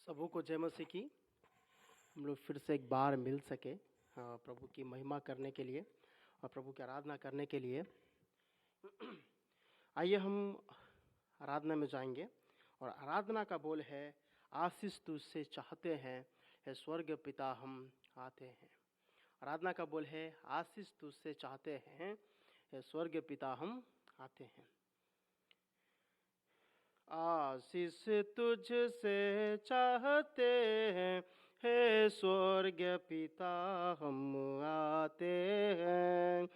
सबों को जय मसीह की। हम लोग फिर से एक बार मिल सके प्रभु की महिमा करने के लिए और प्रभु की आराधना करने के लिए। आइए हम आराधना में जाएंगे और आराधना का बोल है, आशीष तुझसे चाहते हैं हे स्वर्ग पिता हम आते हैं। आराधना का बोल है, आशीष तुझसे चाहते हैं हे स्वर्ग पिता हम आते हैं। आशीष तुझसे चाहते हैं हे स्वर्ग पिता हम आते हैं।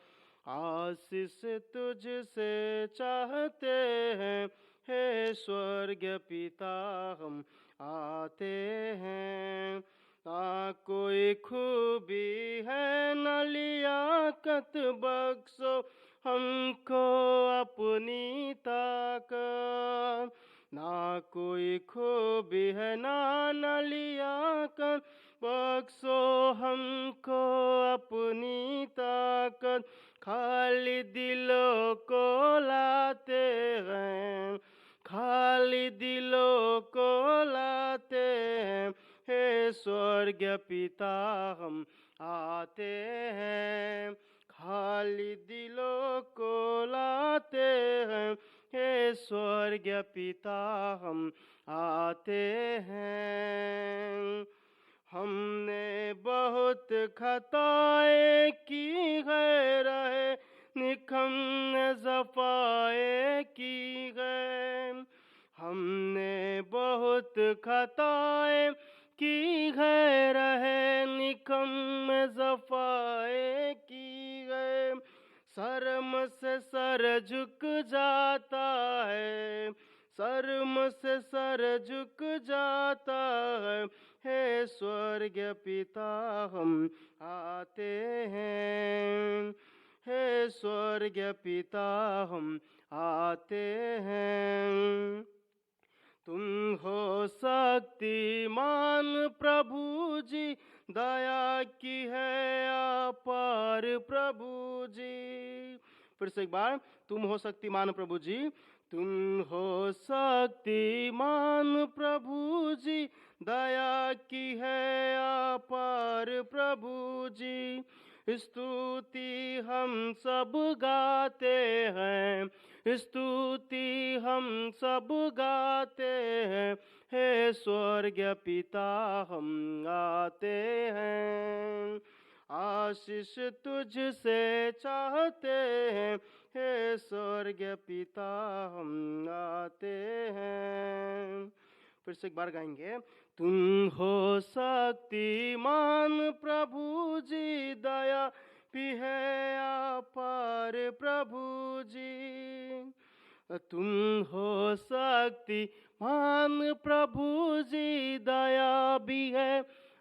आशीष तुझसे चाहते हैं हे स्वर्ग पिता हम आते हैं। ना कोई खूबी है न लियाकत बख्शो हमको अपनी ताकत। ना कोई खूबी है ना न लियाकत बख्शो हमको अपनी ताकत। खाली दिलों को लाते हैं, खाली दिलों को लाते हैं हे स्वर्ग पिता हम आते हैं। खाली दिलों को लाते हैं हे स्वर्ग पिता हम आते हैं। हमने बहुत खताएं की है, रहे निकम ज़फ़ाए की है। हमने बहुत खताएं की है, रहे निकम ज़फ़ाए की है। शर्म से सर झुक जाता है, शर्म से सर झुक जाता है हे स्वर्ग पिता हम आते हैं। हे स्वर्ग पिता हम आते हैं। तुम हो शक्तिमान प्रभु जी, दया की है अपार प्रभु जी। फिर से एक बार, तुम हो शक्तिमान प्रभु जी, तुम हो शक्तिमान प्रभु जी, दया की है अपार प्रभु जी। स्तुति हम सब गाते हैं, स्तुति हम सब गाते हैं हे स्वर्ग पिता हम आते हैं। आशीष तुझसे चाहते हैं हे स्वर्ग पिता हम आते हैं। फिर से एक बार गाएंगे, तुम हो शक्तिमान प्रभु जी, दया भी है अपार प्रभु जी। तुम हो शक्तिमान प्रभु जी, दया भी है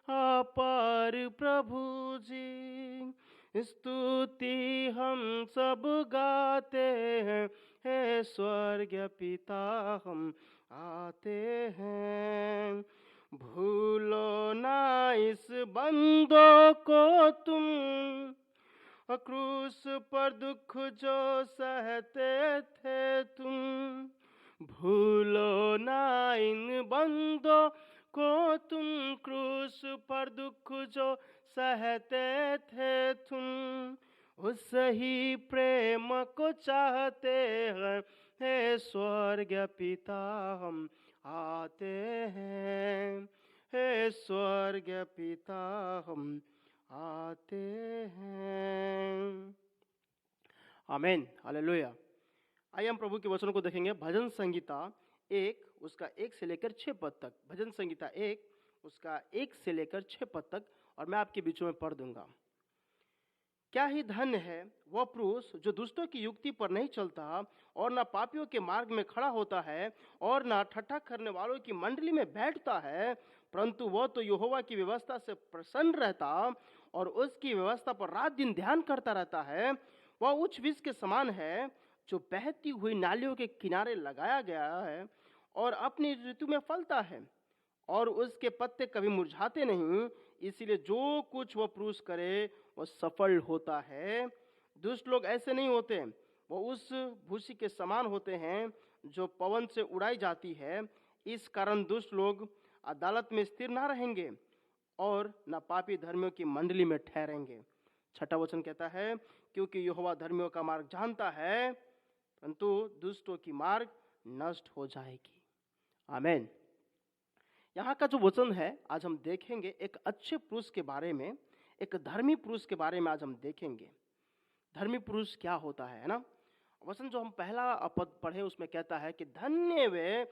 अपार प्रभु जी। स्तुति हम सब गाते हैं हे स्वर्ग पिता हम आते हैं। भूलो ना इस बंदों को तुम, क्रूस पर दुख जो सहते थे तुम। भूलो ना इन बंदों को तुम, क्रूस पर दुख जो सहते थे तुम। उस ही प्रेम को चाहते हैं हे स्वर्ग पिता हम आते हैं। हे स्वर्ग पिता हम आते हैं। आमीन, हालेलुया। आइए हम प्रभु के वचनों को देखेंगे। भजन संगीता 1 उसका 1 से लेकर 6 पद तक। भजन संगीता 1 उसका 1 से लेकर 6 पद तक, और मैं आपके बीचों में पढ़ दूंगा। क्या ही धन्य है वह पुरुष जो दुष्टों की युक्ति पर नहीं चलता और न पापियों के मार्ग में खड़ा होता है और न ठट्ठा करने वालों की मंडली में बैठता है, परंतु वह तो यहोवा की व्यवस्था से प्रसन्न रहता और उसकी व्यवस्था पर रात दिन ध्यान करता रहता है। वह उच्च वृक्ष के समान है जो बहती हुई नालियों के किनारे लगाया गया है और अपनी ऋतु में फलता है और उसके पत्ते कभी मुरझाते नहीं। इसीलिए जो कुछ वह पुरुष करे वह सफल होता है। दुष्ट लोग ऐसे नहीं होते, वह उस भूसी के समान होते हैं जो पवन से उड़ाई जाती है। इस कारण दुष्ट लोग अदालत में स्थिर ना रहेंगे और न पापी धर्मियों की मंडली में ठहरेंगे। छठा वचन कहता है, क्योंकि यहोवा धर्मियों का मार्ग जानता है, परंतु दुष्टों की मार्ग नष्ट हो जाएगी। आमीन। यहाँ का जो वचन है आज हम देखेंगे एक अच्छे पुरुष के बारे में, एक धर्मी पुरुष के बारे में आज हम देखेंगे। धर्मी पुरुष क्या होता है ना? वचन जो हम पहला पद पढ़े उसमें कहता है कि धन्य वे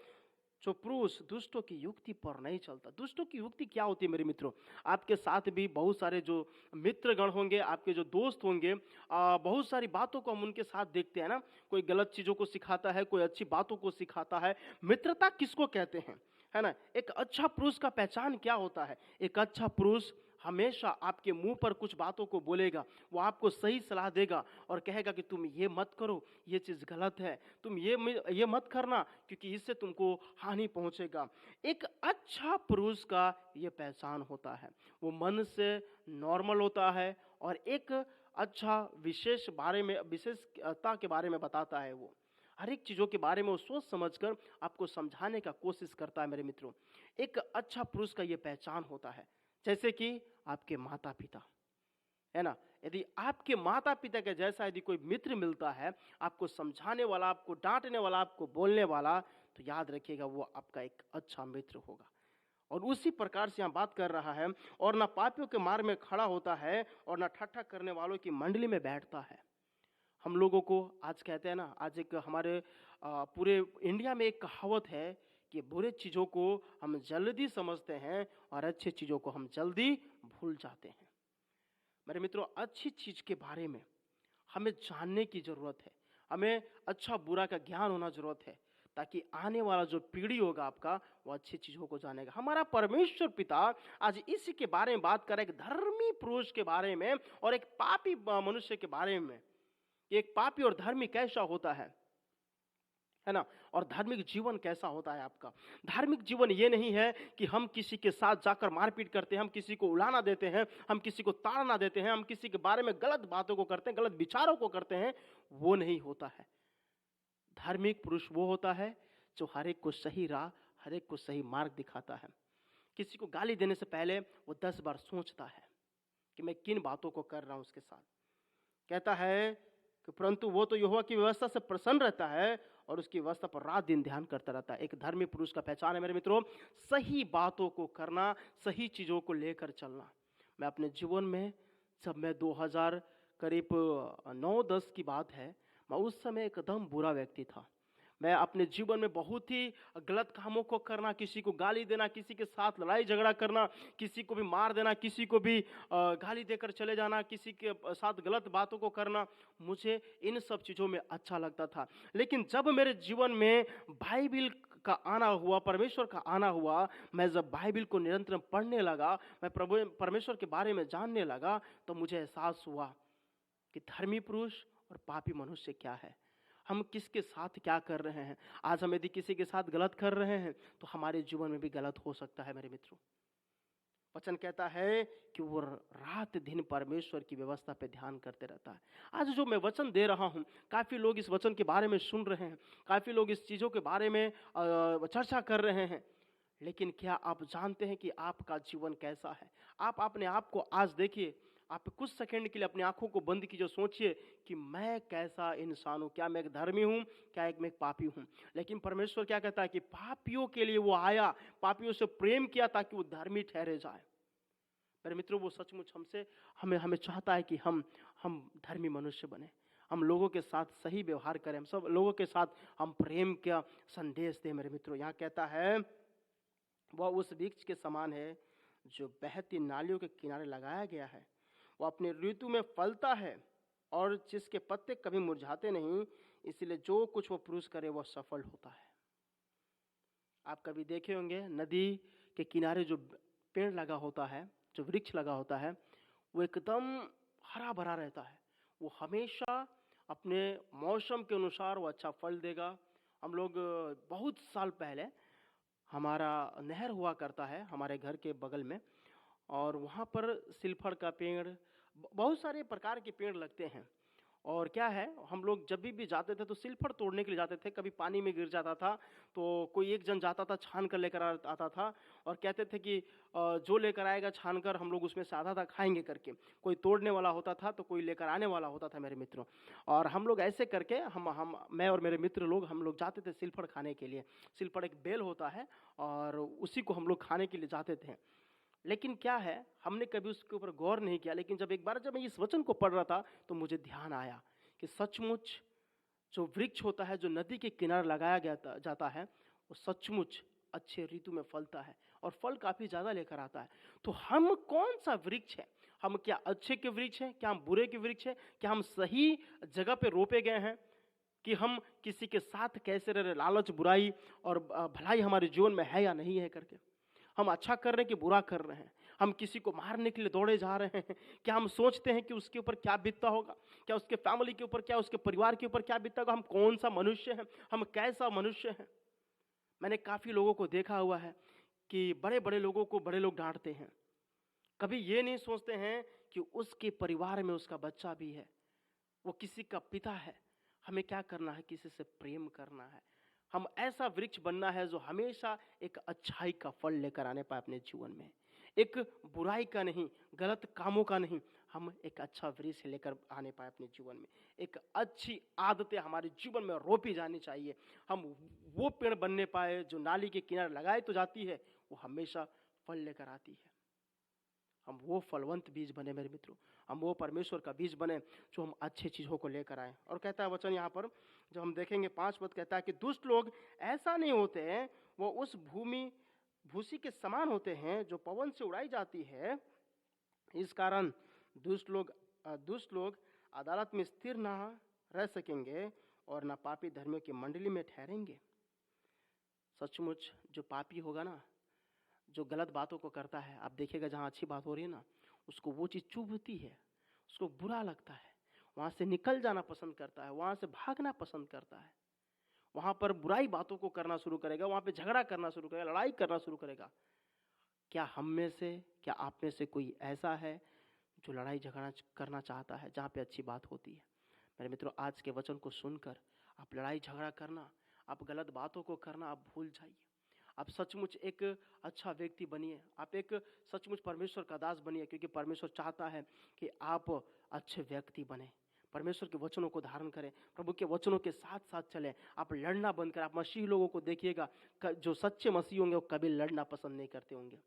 जो पुरुष दुष्टों की युक्ति पर नहीं चलता। दुष्टों की युक्ति क्या होती है मेरे मित्रों? आपके साथ भी बहुत सारे जो मित्रगण होंगे, आपके जो दोस्त होंगे, बहुत सारी बातों को हम उनके साथ देखते हैं ना। कोई गलत चीजों को सिखाता है, कोई अच्छी बातों को सिखाता है। मित्रता किसको कहते हैं, है ना? एक अच्छा पुरुष का पहचान क्या होता है? एक अच्छा पुरुष हमेशा आपके मुंह पर कुछ बातों को बोलेगा, वो आपको सही सलाह देगा और कहेगा कि तुम ये मत करो, ये चीज गलत है, तुम ये मत करना क्योंकि इससे तुमको हानि पहुंचेगा। एक अच्छा पुरुष का ये पहचान होता है, वो मन से नॉर्मल होता है और एक अच्छा विशेषता के बारे में बताता है। वो हर एक चीजों के बारे में वो सोच समझकर आपको समझाने का कोशिश करता है मेरे मित्रों। एक अच्छा पुरुष का ये पहचान होता है। जैसे कि आपके माता पिता, है ना? यदि आपके माता पिता के जैसा यदि कोई मित्र मिलता है, आपको समझाने वाला, आपको डांटने वाला, आपको बोलने वाला, तो याद रखिएगा वो आपका एक अच्छा मित्र होगा। और उसी प्रकार से यहाँ बात कर रहा है, और ना पापियों के मार्ग में खड़ा होता है और ना ठट्ठा करने वालों की मंडली में बैठता है। हम लोगों को आज कहते हैं ना, आज एक हमारे पूरे इंडिया में एक कहावत है कि बुरे चीज़ों को हम जल्दी समझते हैं और अच्छी चीज़ों को हम जल्दी भूल जाते हैं। मेरे मित्रों, अच्छी चीज़ के बारे में हमें जानने की ज़रूरत है। हमें अच्छा बुरा का ज्ञान होना ज़रूरत है, ताकि आने वाला जो पीढ़ी होगा आपका, वो अच्छी चीज़ों को जानेगा। हमारा परमेश्वर पिता आज इसी के बारे में बात कर रहा है, एक धर्मी पुरुष के बारे में और एक पापी मनुष्य के बारे में। एक पापी और धर्मी कैसा होता है ना? और धार्मिक जीवन कैसा होता है आपका? धार्मिक जीवन ये नहीं है कि हम किसी के साथ जाकर मारपीट करते हैं, हम किसी को उलाना देते हैं, हम किसी को ताड़ना देते हैं, हम किसी के बारे में गलत बातों को करते हैं, गलत विचारों को करते हैं। वो नहीं होता है। धार्मिक पुरुष वो होता है जो हर एक को सही राह, हर एक को सही मार्ग दिखाता है। किसी को गाली देने से पहले वो 10 बार सोचता है कि मैं किन बातों को कर रहा हूं उसके साथ। कहता है कि परंतु वो तो यहोवा की व्यवस्था से प्रसन्न रहता है और उसकी व्यवस्था पर रात दिन ध्यान करता रहता है। एक धर्मी पुरुष का पहचान है मेरे मित्रों, सही बातों को करना, सही चीजों को लेकर चलना। मैं अपने जीवन में, जब मैं 2000 करीब 9-10 की बात है, मैं उस समय एकदम बुरा व्यक्ति था। मैं अपने जीवन में बहुत ही गलत कामों को करना, किसी को गाली देना, किसी के साथ लड़ाई झगड़ा करना, किसी को भी मार देना, किसी को भी गाली देकर चले जाना, किसी के साथ गलत बातों को करना, मुझे इन सब चीज़ों में अच्छा लगता था। लेकिन जब मेरे जीवन में बाइबिल का आना हुआ, परमेश्वर का आना हुआ, मैं जब बाइबिल को निरंतर पढ़ने लगा, मैं परमेश्वर के बारे में जानने लगा, तो मुझे एहसास हुआ कि धर्मी पुरुष और पापी मनुष्य क्या है, हम किसके साथ क्या कर रहे हैं। आज हम यदि किसी के साथ गलत कर रहे हैं तो हमारे जीवन में भी गलत हो सकता है मेरे मित्रों। वचन कहता है कि वो रात दिन परमेश्वर की व्यवस्था पे ध्यान करते रहता है। आज जो मैं वचन दे रहा हूँ, काफ़ी लोग इस वचन के बारे में सुन रहे हैं, काफ़ी लोग इस चीज़ों के बारे में चर्चा कर रहे हैं, लेकिन क्या आप जानते हैं कि आपका जीवन कैसा है? आप अपने आप को आज देखिए, आप कुछ सेकंड के लिए अपनी आंखों को बंद कीजिए, सोचिए कि मैं कैसा इंसान हूँ। क्या मैं एक धर्मी हूँ, क्या मैं एक पापी हूँ? लेकिन परमेश्वर क्या कहता है कि पापियों के लिए वो आया, पापियों से प्रेम किया ताकि वो धर्मी ठहरे जाए। मेरे मित्रों, वो सचमुच हमें चाहता है कि हम धर्मी मनुष्य बने, हम लोगों के साथ सही व्यवहार करें, हम सब लोगों के साथ हम प्रेम का संदेश दें। मेरे मित्रों, यहाँ कहता है वह उस वृक्ष के समान है जो बहती नालियों के किनारे लगाया गया है, वो अपने ऋतु में फलता है और जिसके पत्ते कभी मुरझाते नहीं, इसलिए जो कुछ वो पुरुष करे वह सफल होता है। आप कभी देखे होंगे नदी के किनारे जो पेड़ लगा होता है, जो वृक्ष लगा होता है, वो एकदम हरा भरा रहता है, वो हमेशा अपने मौसम के अनुसार वो अच्छा फल देगा। हम लोग बहुत साल पहले, हमारा नहर हुआ करता है हमारे घर के बगल में, और वहाँ पर सिलफड़ का पेड़, बहुत सारे प्रकार के पेड़ लगते हैं, और क्या है, हम लोग जब भी जाते थे तो सिल्फर तोड़ने के लिए जाते थे। कभी पानी में गिर जाता था तो कोई एक जन जाता था, छान कर लेकर आता था और कहते थे कि जो लेकर आएगा छान कर हम लोग उसमें से आधा खाएंगे करके। कोई तोड़ने वाला होता था तो कोई लेकर आने वाला होता था मेरे मित्रों। और हम लोग ऐसे करके हम मैं और मेरे मित्र लोग हम लोग जाते थे सिल्फर खाने के लिए। सिल्फर एक बेल होता है और उसी को हम लोग खाने के लिए जाते थे। लेकिन क्या है, हमने कभी उसके ऊपर गौर नहीं किया। लेकिन जब एक बार जब मैं इस वचन को पढ़ रहा था तो मुझे ध्यान आया कि सचमुच जो वृक्ष होता है जो नदी के किनारे लगाया गया जाता है वो सचमुच अच्छे ऋतु में फलता है और फल काफी ज्यादा लेकर आता है। तो हम कौन सा वृक्ष है? हम क्या अच्छे के वृक्ष हैं? क्या हम बुरे के वृक्ष हैं? क्या हम सही जगह पे रोपे गए हैं कि हम किसी के साथ कैसे रह रहे, लालच बुराई और भलाई हमारे जीवन में है या नहीं है करके? हम अच्छा कर रहे हैं कि बुरा कर रहे हैं? हम किसी को मारने के लिए दौड़े जा रहे हैं? क्या हम सोचते हैं कि उसके ऊपर क्या बीतता होगा? क्या उसके फैमिली के ऊपर, क्या उसके परिवार के ऊपर क्या बीतता होगा? हम कौन सा मनुष्य हैं? हम कैसा मनुष्य हैं? मैंने काफी लोगों को देखा हुआ है कि बड़े बड़े लोगों को बड़े लोग डांटते हैं, कभी ये नहीं सोचते हैं कि उसके परिवार में उसका बच्चा भी है, वो किसी का पिता है। हमें क्या करना है? किसी से प्रेम करना है। हम ऐसा वृक्ष बनना है जो हमेशा एक अच्छाई का फल लेकर आने पाए अपने जीवन में, एक बुराई का नहीं, गलत कामों का नहीं। हम एक अच्छा वृक्ष लेकर आने पाए अपने जीवन में, एक अच्छी आदतें हमारे जीवन में रोपी जानी चाहिए। हम वो पेड़ बनने पाए जो नाली के किनारे लगाए तो जाती है, वो हमेशा फल लेकर आती है। हम वो फलवंत बीज बने मेरे मित्रों, हम वो परमेश्वर का बीज बने जो हम अच्छी चीजों को लेकर आए। और कहता है वचन यहाँ पर, जब हम देखेंगे 5 पद, कहता है कि दुष्ट लोग ऐसा नहीं होते हैं, वो उस भूसी के समान होते हैं जो पवन से उड़ाई जाती है। इस कारण दुष्ट लोग अदालत में स्थिर ना रह सकेंगे और ना पापी धर्मियों की मंडली में ठहरेंगे। सचमुच जो पापी होगा ना, जो गलत बातों को करता है, आप देखिएगा जहाँ अच्छी बात हो रही है ना, उसको वो चीज़ चुभती है, उसको बुरा लगता है, वहाँ से निकल जाना पसंद करता है, वहाँ से भागना पसंद करता है, वहाँ पर बुराई बातों को करना शुरू करेगा, वहाँ पे झगड़ा करना शुरू करेगा, लड़ाई करना शुरू करेगा। क्या हम में से, क्या आप में से कोई ऐसा है जो लड़ाई झगड़ा करना चाहता है जहाँ पे अच्छी बात होती है? मेरे मित्रों, आज के वचन को सुनकर आप लड़ाई झगड़ा करना, आप गलत बातों को करना आप भूल जाइए। आप सचमुच एक अच्छा व्यक्ति बनिए, आप एक सचमुच परमेश्वर का दास बनिए, क्योंकि परमेश्वर चाहता है कि आप अच्छे व्यक्ति बने, परमेश्वर के वचनों को धारण करें, प्रभु के वचनों के साथ साथ चलें। आप लड़ना बंद करें। आप मसीही लोगों को देखिएगा, जो सच्चे मसीही होंगे वो कभी लड़ना पसंद नहीं करते होंगे।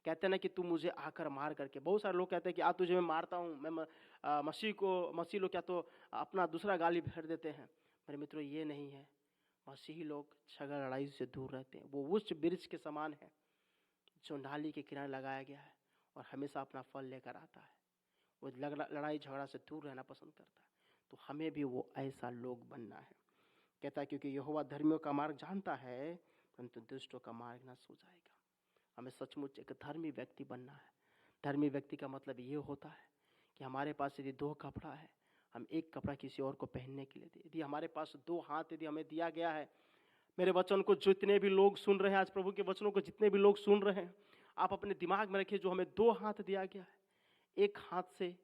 कहते हैं ना कि तू मुझे आकर मार करके, बहुत सारे लोग कहते हैं कि आज तुझे मैं मारता हूँ, मैं मसीही लोग क्या तो अपना दूसरा गाली फेर देते हैं। मेरे मित्रों, ये नहीं है। मसीही लोग झगड़ा लड़ाई से दूर रहते हैं। वो उस वृक्ष के समान है जो नाली के किनारे लगाया गया है और हमेशा अपना फल लेकर आता है। वो लड़ाई झगड़ा से दूर रहना पसंद करता है। तो हमें भी वो ऐसा लोग बनना है। कहता है क्योंकि यहोवा धर्मियों का मार्ग जानता है, परंतु दुष्टों का मार्ग नष्ट हो जाएगा। हमें सचमुच एक धर्मी व्यक्ति बनना है। धर्मी व्यक्ति का मतलब ये होता है कि हमारे पास यदि 2 कपड़ा है, हम एक कपड़ा किसी और को पहनने के लिए दें। यदि हमारे पास 2 हाथ यदि हमें दिया गया है, मेरे वचन को जितने भी लोग सुन रहे हैं, आज प्रभु के वचनों को जितने भी लोग सुन रहे हैं, आप अपने दिमाग में रखिए, जो हमें 2 हाथ दिया गया है, एक हाथ से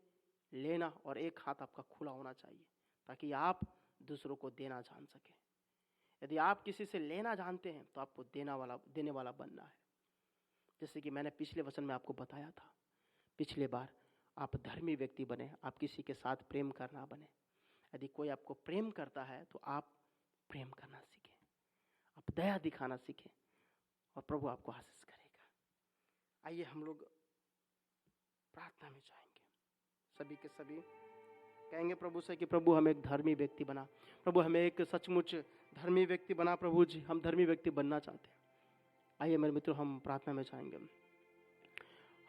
लेना और एक हाथ आपका खुला होना चाहिए, ताकि आप दूसरों को देना जान सके। यदि आप किसी से लेना जानते हैं तो आपको देने वाला बनना है। जैसे कि मैंने पिछले वचन में आपको बताया था, पिछले बार, आप धर्मी व्यक्ति बने, आप किसी के साथ प्रेम करना बने। यदि कोई आपको प्रेम करता है तो आप प्रेम करना सीखें, आप दया दिखाना सीखें और प्रभु आपको आशीष करेगा। आइए हम लोग प्रार्थना में जाएंगे, सभी के सभी कहेंगे प्रभु से कि प्रभु हमें एक धर्मी व्यक्ति बना, प्रभु हमें एक सचमुच धर्मी व्यक्ति बना। प्रभु जी, हम धर्मी व्यक्ति बनना चाहते हैं। आइए मेरे मित्रों, हम प्रार्थना में जाएंगे।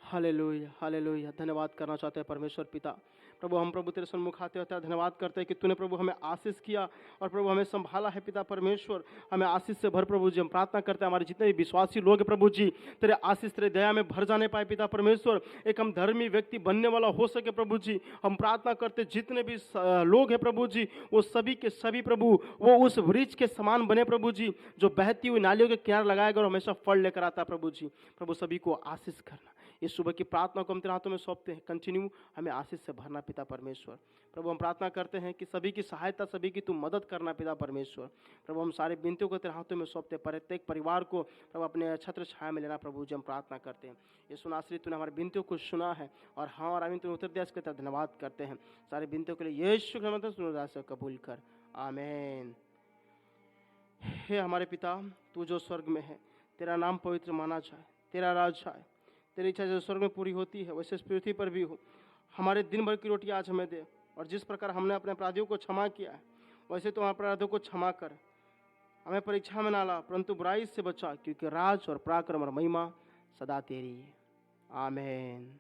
Hallelujah, hallelujah. धन्यवाद करना चाहते हैं परमेश्वर पिता। प्रभु, हम प्रभु तेरे सन्मुख आते होते हैं, धन्यवाद करते हैं कि तूने प्रभु हमें आशीष किया और प्रभु हमें संभाला है। पिता परमेश्वर, हमें आशीष से भर प्रभु जी। हम प्रार्थना करते हैं हमारे जितने भी विश्वासी लोग हैं प्रभु जी, तेरे आशीष तेरे दया में भर जाने पाए। पिता परमेश्वर, एक हम धर्मी व्यक्ति बनने वाला हो सके प्रभु जी। हम प्रार्थना करते जितने भी लोग हैं प्रभु जी, वो सभी के सभी प्रभु वो उस वृक्ष के समान बने प्रभु जी, जो बहती हुई नालियों के किनारे लगाएगा और हमेशा फल लेकर आता प्रभु जी। प्रभु सभी को आशीष करना, इस सुबह की प्रार्थना को हम तेरे हाथों में सौंपते हैं। कंटिन्यू हमें आशीष से भरना पिता परमेश्वर। प्रभु हम प्रार्थना करते हैं कि सभी की सहायता, सभी की तू मदद करना पिता परमेश्वर। प्रभु हम सारे बिनतियों को तेरे हाथों में सौंपते हैं। प्रत्येक परिवार को प्रभु अपने छत्र छाया में लेना प्रभु जी हम प्रार्थना करते हैं। यीशु नासरी तूने हमारी बिनतियों को सुना है और हाँ और आमीन तूने उत्तर दिया, इसके तरफ धन्यवाद करते हैं। सारे बिनतियों के लिए यीशु के नाम से सुनो से कबूल कर, आमीन। हे हमारे पिता, तू जो स्वर्ग में है, तेरा नाम पवित्र माना जाए, तेरा राज आए, तेरी इच्छा जो स्वर्ग में पूरी होती है वैसे इस पृथ्वी पर भी हो। हमारे दिन भर की रोटी आज हमें दे, और जिस प्रकार हमने अपने अपराधियों को क्षमा किया है वैसे तो हमारे अपराधों को क्षमा कर। हमें परीक्षा में ना ला, परंतु बुराई से बचा, क्योंकि राज और पराक्रम और महिमा सदा तेरी है, आमीन।